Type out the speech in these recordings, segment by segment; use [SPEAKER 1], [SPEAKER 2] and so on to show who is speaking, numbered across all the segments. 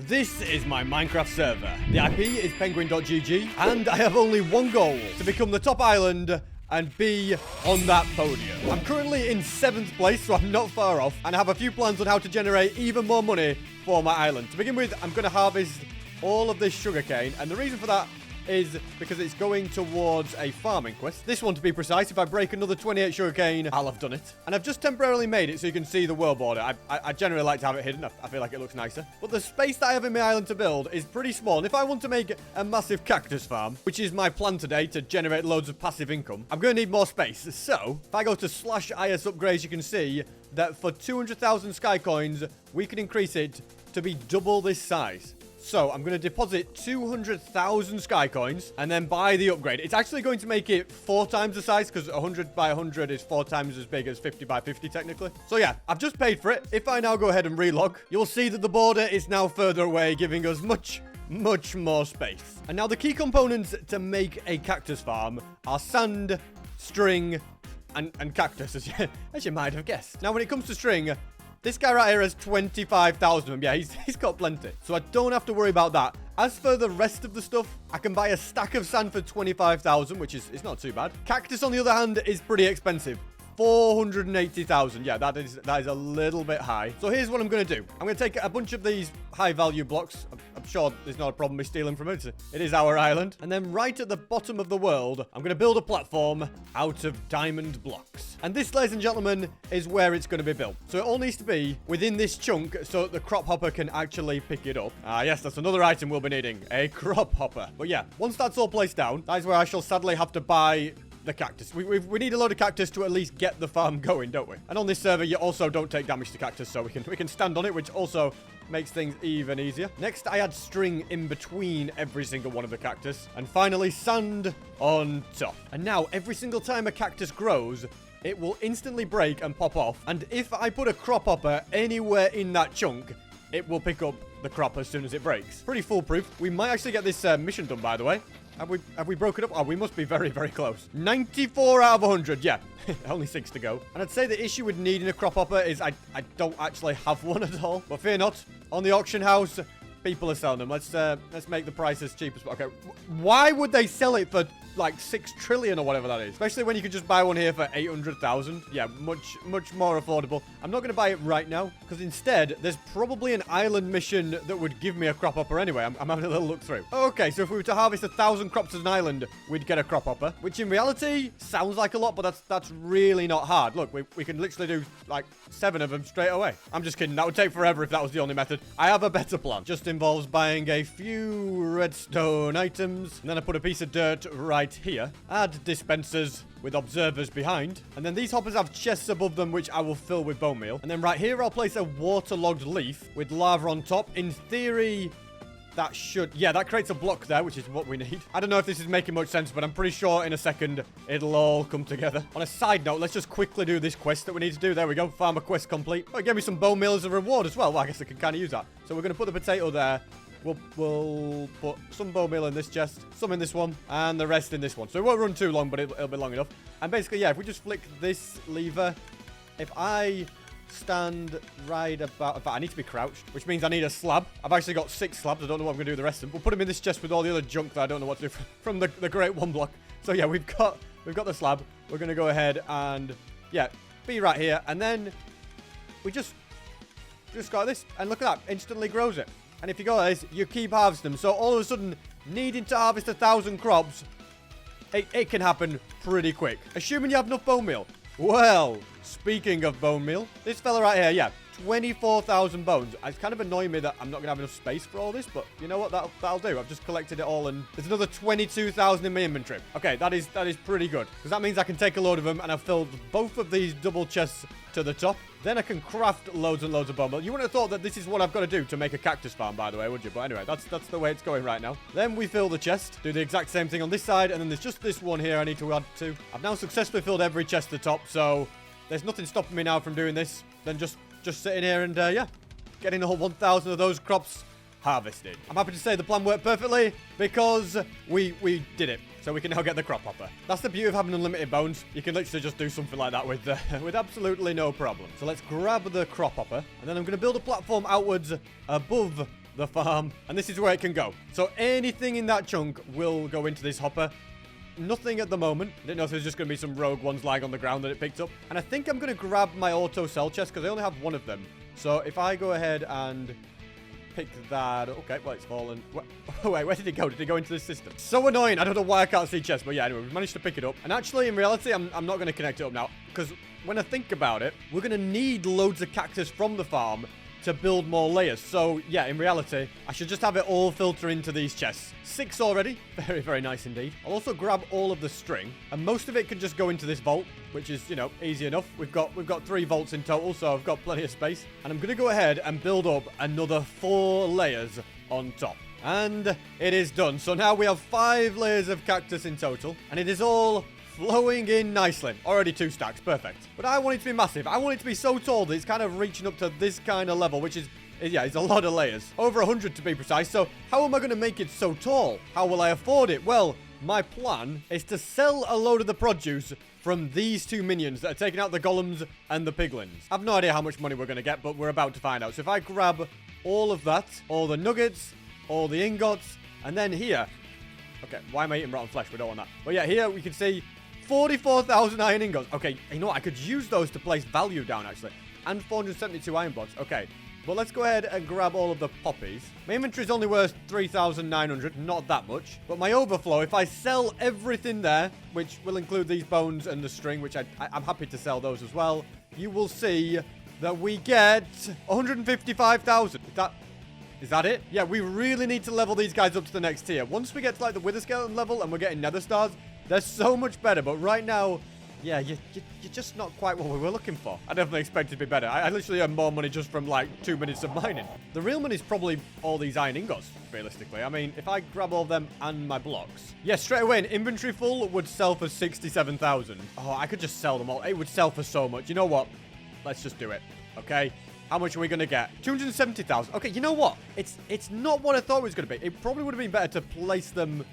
[SPEAKER 1] This is my Minecraft server. The IP is penguin.gg, and I have only one goal, to become the top island and be on that podium. I'm currently in 7th place, so I'm not far off, and I have a few plans on how to generate even more money for my island. To begin with, I'm going to harvest all of this sugarcane, and the reason for that is because it's going towards a farming quest. This one, to be precise. If I break another 28 sugarcane, I'll have done it. And I've just temporarily made it so you can see the world border. I generally like to have it hidden. I feel like it looks nicer. But the space that I have in my island to build is pretty small. And if I want to make a massive cactus farm, which is my plan today to generate loads of passive income, I'm going to need more space. So if I go to /is upgrades, you can see that for 200,000 sky coins, we can increase it to be double this size. So I'm going to deposit 200,000 sky coins and then buy the upgrade. It's actually going to make it 4 times the size because 100 by 100 is 4 times as big as 50 by 50 technically. So yeah, I've just paid for it. If I now go ahead and relog, you'll see that the border is now further away, giving us much more space. And now the key components to make a cactus farm are sand, string, and cactus, as you might have guessed. Now when it comes to string, this guy right here has 25,000 of them. Yeah, he's got plenty. So I don't have to worry about that. As for the rest of the stuff, I can buy a stack of sand for 25,000, which is not too bad. Cactus, on the other hand, is pretty expensive. 480,000. Yeah, that is a little bit high. So here's what I'm going to do. I'm going to take a bunch of these high-value blocks. I'm sure there's not a problem with stealing from it. It is our island. And then right at the bottom of the world, I'm going to build a platform out of diamond blocks. And this, ladies and gentlemen, is where it's going to be built. So it all needs to be within this chunk so that the crop hopper can actually pick it up. Ah, yes, that's another item we'll be needing. A crop hopper. But yeah, once that's all placed down, that is where I shall sadly have to buy the cactus. We need a load of cactus to at least get the farm going, don't we? And on this server, you also don't take damage to cactus, so we can stand on it, which also makes things even easier. Next, I add string in between every single one of the cactus. And finally, sand on top. And now, every single time a cactus grows, it will instantly break and pop off. And if I put a crop hopper anywhere in that chunk, it will pick up the crop as soon as it breaks. Pretty foolproof. We might actually get this mission done, by the way. Have we broken up? Oh, we must be very close. 94 out of 100. Yeah, only 6 to go. And I'd say the issue with needing a crop hopper is I don't actually have one at all. But fear not, on the auction house, people are selling them. Let's make the price as cheap as possible. Okay, why would they sell it for like 6 trillion or whatever that is? Especially when you could just buy one here for 800,000. Yeah, much more affordable. I'm not going to buy it right now because instead there's probably an island mission that would give me a crop hopper anyway. I'm having a little look through. Okay, so if we were to harvest 1,000 crops as an island, we'd get a crop hopper, which in reality sounds like a lot, but that's really not hard. Look, we can literally do like 7 of them straight away. I'm just kidding. That would take forever if that was the only method. I have a better plan. Just involves buying a few redstone items, and then I put a piece of dirt right here. Add dispensers with observers behind, and then these hoppers have chests above them which I will fill with bone meal. And then right here I'll place a waterlogged leaf with lava on top. In theory, that should... yeah, that creates a block there, which is what we need. I don't know if this is making much sense, but I'm pretty sure in a second it'll all come together. On a side note, let's just quickly do this quest that we need to do. There we go. Farmer quest complete. Oh, it gave me some bone meal as a reward as well. Well, I guess I can kind of use that. So we're going to put the potato there. We'll put some bone meal in this chest, some in this one, and the rest in this one. So it won't run too long, but it'll be long enough. And basically, yeah, if we just flick this lever, if I stand right about... in fact, I need to be crouched, which means I need a slab. I've actually got 6 slabs. I don't know what I'm going to do with the rest of them. We'll put them in this chest with all the other junk that I don't know what to do from the great one block. So yeah, we've got the slab. We're going to go ahead and, yeah, be right here. And then we just got this. And look at that. Instantly grows it. And if you go like this, you keep harvesting them. So all of a sudden, needing to harvest 1,000 crops, it can happen pretty quick. Assuming you have enough bone meal. Well, speaking of bone meal, this fella right here, yeah, 24,000 bones. It's kind of annoying me that I'm not going to have enough space for all this, but you know what? That'll do. I've just collected it all, and there's another 22,000 in my inventory. Okay, that is pretty good, because that means I can take a load of them, and I've filled both of these double chests to the top. Then I can craft loads and loads of bone meal. You wouldn't have thought that this is what I've got to do to make a cactus farm, by the way, would you? But anyway, that's the way it's going right now. Then we fill the chest, do the exact same thing on this side, and then there's just this one here I need to add to. I've now successfully filled every chest to the top, so there's nothing stopping me now from doing this than just sitting here and, yeah, getting all 1,000 of those crops harvested. I'm happy to say the plan worked perfectly because we did it. So we can now get the crop hopper. That's the beauty of having unlimited bones. You can literally just do something like that with absolutely no problem. So let's grab the crop hopper. And then I'm going to build a platform outwards above the farm, and this is where it can go. So anything in that chunk will go into this hopper. Nothing at the moment. I didn't know if there's just going to be some rogue ones lying on the ground that it picked up. And I think I'm going to grab my auto cell chest because I only have one of them. So if I go ahead and pick that. Okay, well, it's fallen. Wait, where did it go? Did it go into the system? So annoying. I don't know why I can't see chest. But yeah, anyway, we've managed to pick it up. And actually, in reality, I'm not going to connect it up now. Because when I think about it, we're going to need loads of cactus from the farm to build more layers. So yeah, in reality, I should just have it all filter into these chests. 6 already. Very, very nice indeed. I'll also grab all of the string, and most of it can just go into this vault, which is, you know, easy enough. We've got 3 vaults in total, so I've got plenty of space. And I'm gonna go ahead and build up another 4 layers on top. And it is done. So now we have 5 layers of cactus in total, and it is all flowing in nicely. Already 2 stacks. Perfect. But I want it to be massive. I want it to be so tall that it's kind of reaching up to this kind of level, which is, yeah, it's a lot of layers. Over 100 to be precise. So how am I going to make it so tall? How will I afford it? Well, my plan is to sell a load of the produce from these 2 minions that are taking out the golems and the piglins. I've no idea how much money we're going to get, but we're about to find out. So if I grab all of that, all the nuggets, all the ingots, and then here... Okay, why am I eating rotten flesh? We don't want that. But yeah, here we can see 44,000 iron ingots. Okay, you know what? I could use those to place value down, actually. And 472 iron blocks. Okay, but let's go ahead and grab all of the poppies. My inventory is only worth 3,900. Not that much. But my overflow, if I sell everything there, which will include these bones and the string, which I'm happy to sell those as well, you will see that we get 155,000. Is that it? Yeah, we really need to level these guys up to the next tier. Once we get to like the Wither Skeleton level and we're getting Nether Stars, they're so much better. But right now, yeah, you're just not quite what we were looking for. I definitely expected to be better. I literally earned more money just from like 2 minutes of mining. The real money is probably all these iron ingots, realistically. I mean, if I grab all of them and my blocks. Yeah, straight away, an inventory full would sell for 67,000. Oh, I could just sell them all. It would sell for so much. You know what? Let's just do it. Okay? How much are we going to get? 270,000. Okay, you know what? It's not what I thought it was going to be. It probably would have been better to place them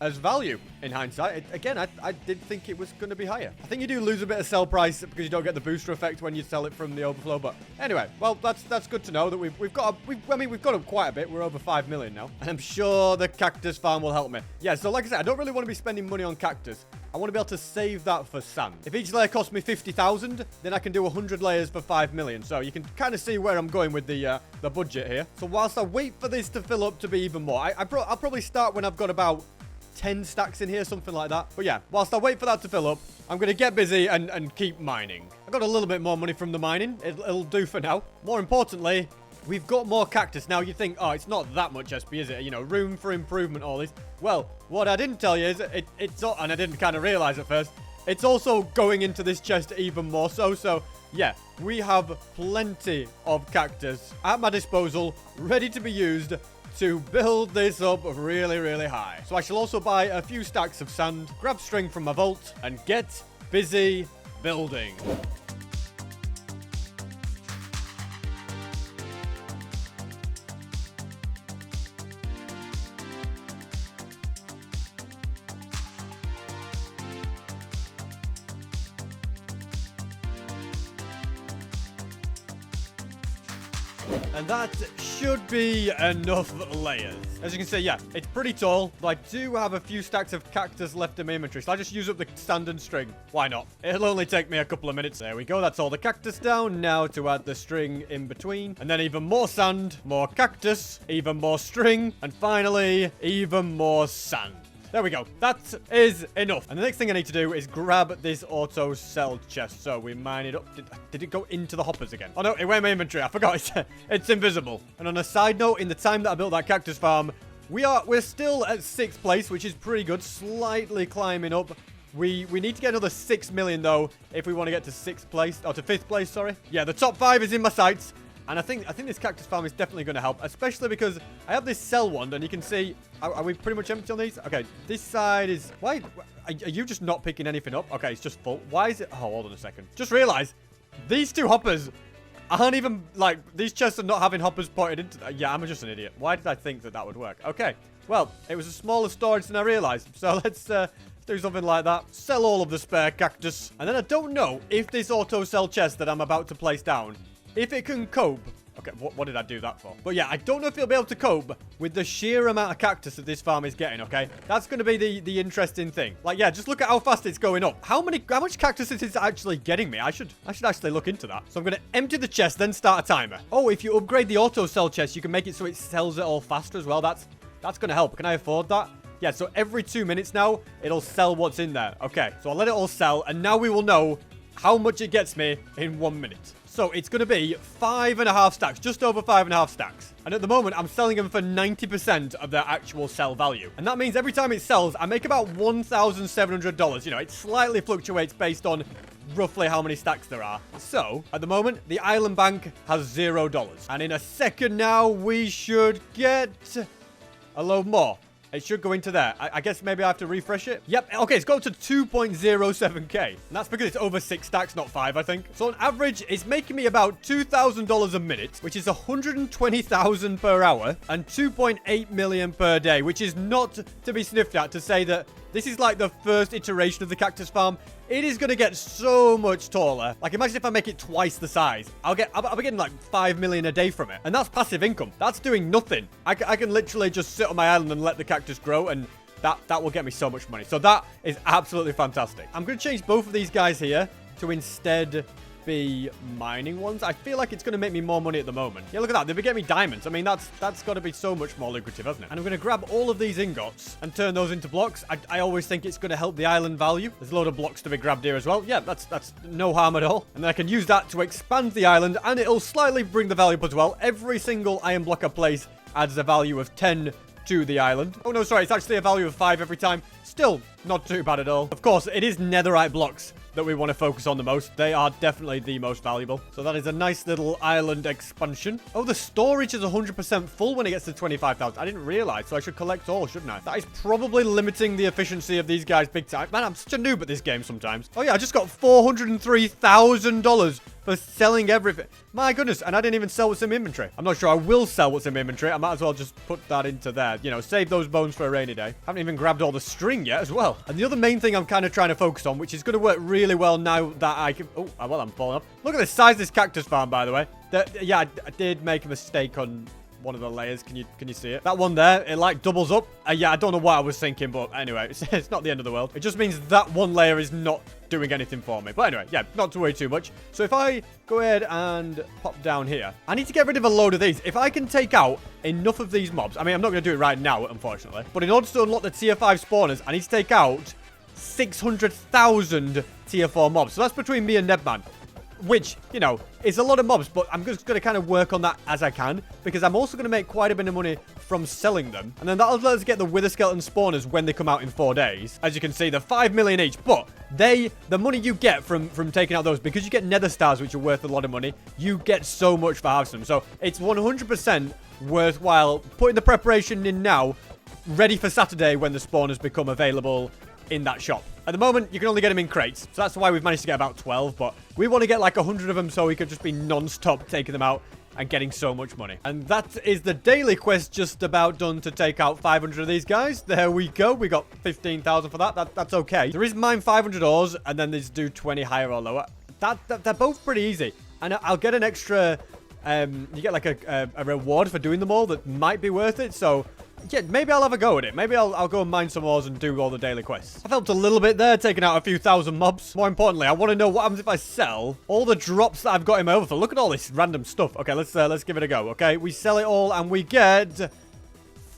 [SPEAKER 1] as value in hindsight. Again, I did think it was going to be higher. I think you do lose a bit of sell price because you don't get the booster effect when you sell it from the overflow. But anyway, well, that's good to know that we've got up quite a bit. We're over 5 million now, and I'm sure the cactus farm will help me. Yeah, so like I said, I don't really want to be spending money on cactus. I want to be able to save that for sand. If each layer costs me 50,000, then I can do 100 layers for 5 million. So you can kind of see where I'm going with the budget here. So whilst I wait for this to fill up to be even more, I'll probably start when I've got about 10 stacks in here, something like that. But yeah, whilst I wait for that to fill up, I'm going to get busy and keep mining. I got a little bit more money from the mining. It'll do for now. More importantly, we've got more cactus. Now you think, oh, it's not that much SP, is it? You know, room for improvement, all this. Well, what I didn't tell you is it's and I didn't kind of realize at first, it's also going into this chest even more so. So yeah, we have plenty of cactus at my disposal, ready to be used to build this up really, really high. So I shall also buy a few stacks of sand, grab string from my vault, and get busy building. And that should be enough layers. As you can see, yeah, it's pretty tall, but I do have a few stacks of cactus left in my inventory, so I'll just use up the sand and string. Why not? It'll only take me a couple of minutes. There we go. That's all the cactus down. Now to add the string in between. And then even more sand, more cactus, even more string, and finally, even more sand. There we go. That is enough. And the next thing I need to do is grab this auto cell chest. So we mine it up. Did it go into the hoppers again? Oh no, it went in my inventory. I forgot. It's invisible. And on a side note, in the time that I built that cactus farm, we're still at 6th place, which is pretty good. Slightly climbing up. We need to get another 6 million though, if we want to get to 6th place, or to 5th place, sorry. Yeah, the top 5 is in my sights. And I think this cactus farm is definitely going to help, especially because I have this cell wand, and you can see, are we pretty much empty on these? Okay, this side is, why, are you just not picking anything up? Okay, it's just full. Why is it, oh, hold on a second. Just realized, these 2 hoppers aren't even, like, these chests are not having hoppers pointed into, yeah, I'm just an idiot. Why did I think that would work? Okay, well, it was a smaller storage than I realized, so let's do something like that. Sell all of the spare cactus, and then I don't know if this auto cell chest that I'm about to place down, if it can cope Okay, what did I do that for? But yeah, I don't know if you'll be able to cope with the sheer amount of cactus that this farm is getting, okay? That's going to be the interesting thing. Like, yeah, just look at how fast it's going up. How much cactus is it actually getting me? I should actually look into that. So I'm going to empty the chest, then start a timer. Oh, if you upgrade the auto sell chest, you can make it so it sells it all faster as well. That's going to help. Can I afford that? Yeah, so every 2 minutes now, it'll sell what's in there. Okay, so I'll let it all sell, and now we will know how much it gets me in 1 minute. So it's going to be 5.5 stacks, just over 5.5 stacks. And at the moment, I'm selling them for 90% of their actual sell value. And that means every time it sells, I make about $1,700. You know, it slightly fluctuates based on roughly how many stacks there are. So, at the moment, the island bank has $0. And in a second now, we should get a load more. It should go into there. I guess maybe I have to refresh it. Yep. Okay, it's got to 2.07k. And that's because it's over 6 stacks, not 5, I think. So on average, it's making me about $2,000 a minute, which is $120,000 per hour and 2.8 million per day, which is not to be sniffed at to say that this is like the first iteration of the cactus farm. It is going to get so much taller. Like, imagine if I make it twice the size. I'll be getting like 5 million a day from it. And that's passive income. That's doing nothing. I can literally just sit on my island and let the cactus grow, and that will get me so much money. So that is absolutely fantastic. I'm going to change both of these guys here to instead be mining ones. I feel like it's going to make me more money at the moment. Yeah, look at that. They'll be getting me diamonds. I mean, that's got to be so much more lucrative, hasn't it? And I'm going to grab all of these ingots and turn those into blocks. I always think it's going to help the island value. There's a load of blocks to be grabbed here as well. Yeah, that's no harm at all. And then I can use that to expand the island, and it'll slightly bring the value up as well. Every single iron block I place adds a value of 10 to the island. Oh, no, sorry. It's actually a value of 5 every time. Still not too bad at all. Of course, it is netherite blocks that we want to focus on the most. They are definitely the most valuable. So that is a nice little island expansion. Oh, the storage is 100% full when it gets to 25,000. I didn't realize, so I should collect all, shouldn't I? That is probably limiting the efficiency of these guys big time. Man, I'm such a noob at this game sometimes. Oh, yeah, I just got $403,000 for selling everything. My goodness, and I didn't even sell what's in my inventory. I'm not sure I will sell what's in my inventory. I might as well just put that into there. You know, save those bones for a rainy day. Haven't even grabbed all the string yet as well. And the other main thing I'm kind of trying to focus on, which is going to work really well now that I can... Oh, well, I'm falling off. Look at the size of this cactus farm, by the way. Yeah, I did make a mistake on one of the layers. Can you see it? That one there, it like doubles up. Yeah, I don't know what I was thinking, but anyway, it's not the end of the world. It just means that one layer is not doing anything for me. But anyway, yeah, not to worry too much. So if I go ahead and pop down here, I need to get rid of a load of these. If I can take out enough of these mobs, I mean, I'm not going to do it right now, unfortunately. But in order to unlock the tier 5 spawners, I need to take out 600,000 tier 4 mobs. So that's between me and Nebman, which, you know, is a lot of mobs, but I'm just going to kind of work on that as I can, because I'm also going to make quite a bit of money from selling them. And then that'll let us get the wither skeleton spawners when they come out in 4 days. As you can see, they're 5 million each, but the money you get from taking out those, because you get nether stars, which are worth a lot of money, you get so much for harvesting them. So it's 100% worthwhile putting the preparation in now, ready for Saturday when the spawners become available in that shop. At the moment, you can only get them in crates, so that's why we've managed to get about 12, but we want to get like 100 of them so we can just be non-stop taking them out and getting so much money. And that is the daily quest just about done to take out 500 of these guys. There we go. We got 15,000 for that. That's okay. There is mine 500 ores, and then there's do 20 higher or lower. They're both pretty easy. And I'll get an extra... you get like a reward for doing them all that might be worth it, so... yeah, maybe I'll have a go at it. Maybe I'll go and mine some ores and do all the daily quests. I've helped a little bit there, taking out a few thousand mobs. More importantly, I want to know what happens if I sell all the drops that I've got him over for. Look at all this random stuff. Okay, let's give it a go. Okay, we sell it all and we get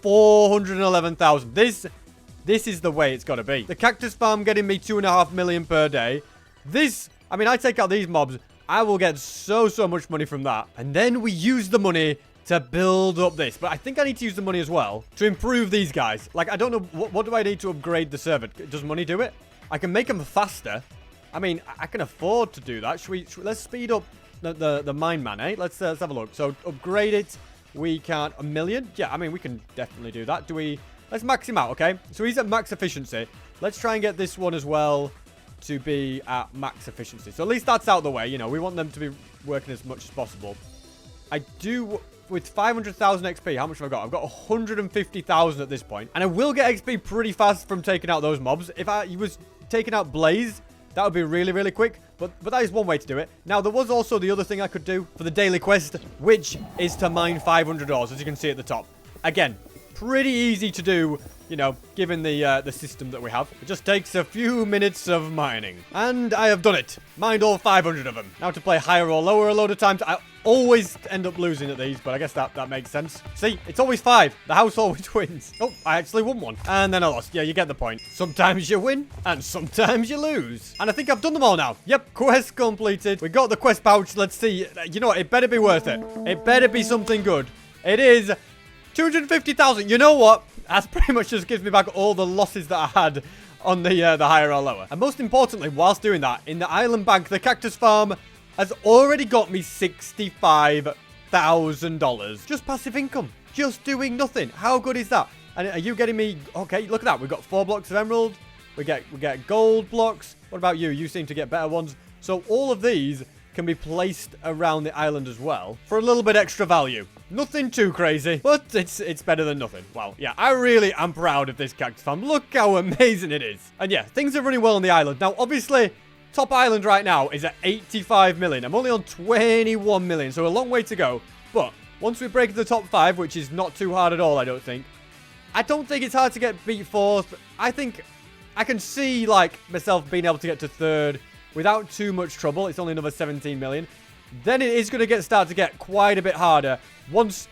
[SPEAKER 1] 411,000. This is the way it's got to be. The cactus farm getting me 2.5 million per day. I mean, I take out these mobs, I will get so much money from that. And then we use the money to build up this. But I think I need to use the money as well to improve these guys. Like, I don't know, what do I need to upgrade the server? Does money do it? I can make them faster. I mean, I can afford to do that. Let's speed up the mine man, eh? Let's have a look. So, upgrade it. We can... 1 million? Yeah, I mean, we can definitely do that. Let's max him out, okay? So, he's at max efficiency. Let's try and get this one as well to be at max efficiency. So, at least that's out of the way. You know, we want them to be working as much as possible. I do... with 500,000 XP, how much have I got? I've got 150,000 at this point. And I will get XP pretty fast from taking out those mobs. If I was taking out Blaze, That would be really, really quick. But that is one way to do it. Now, there was also the other thing I could do for the daily quest, which is to mine 500 ores, as you can see at the top. Again, pretty easy to do, you know, given the system that we have. It just takes a few minutes of mining. And I have done it. Mined all 500 of them. Now to play higher or lower a load of times. I always end up losing at these, but I guess that makes sense. See, it's always 5. The house always wins. Oh, I actually won one. And then I lost. Yeah, you get the point. Sometimes you win, and sometimes you lose. And I think I've done them all now. Yep, quest completed. We got the quest pouch. Let's see. You know what? It better be worth it. It better be something good. It is 250,000. You know what? That pretty much just gives me back all the losses that I had on the higher or lower. And most importantly, whilst doing that, in the island bank, the cactus farm has already got me $65,000. Just passive income. Just doing nothing. How good is that? And are you getting me... Okay, look at that. We've got 4 blocks of emerald. We get gold blocks. What about you? You seem to get better ones. So all of these can be placed around the island as well for a little bit extra value. Nothing too crazy, but it's better than nothing. Wow, yeah, I really am proud of this cactus farm. Look how amazing it is. And yeah, things are running well on the island. Now, obviously, top island right now is at 85 million. I'm only on 21 million, so a long way to go. But once we break the top 5, which is not too hard at all, I don't think it's hard to get beat 4th. I think I can see, like, myself being able to get to 3rd without too much trouble. It's only another 17 million. Then it is going to start to get quite a bit harder once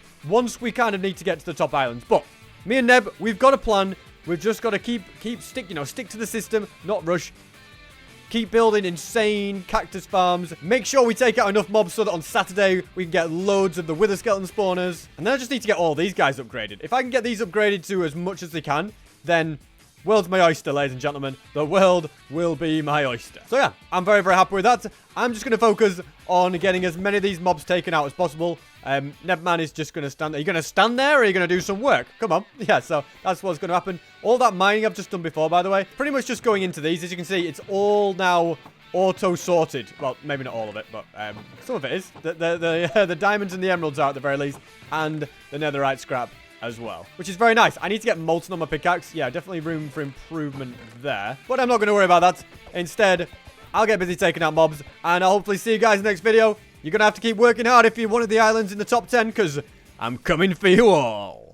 [SPEAKER 1] we kind of need to get to the top islands. But me and Neb, we've got a plan. We've just got to stick to the system, not rush. Keep building insane cactus farms. Make sure we take out enough mobs so that on Saturday we can get loads of the wither skeleton spawners. And then I just need to get all these guys upgraded. If I can get these upgraded to as much as they can, then world's my oyster, ladies and gentlemen. The world will be my oyster. So yeah, I'm very, very happy with that. I'm just going to focus on getting as many of these mobs taken out as possible. Nebman is just going to stand there. Are you going to stand there or are you going to do some work? Come on. Yeah, so that's what's going to happen. All that mining I've just done before, by the way, pretty much just going into these. As you can see, it's all now auto-sorted. Well, maybe not all of it, but some of it is. The diamonds and the emeralds are at the very least, and the netherite scrap as well, which is very nice. I need to get molten on my pickaxe. Yeah, definitely room for improvement there, but I'm not going to worry about that. Instead, I'll get busy taking out mobs, and I'll hopefully see you guys in the next video. You're going to have to keep working hard if you're one of the islands in the top 10, because I'm coming for you all.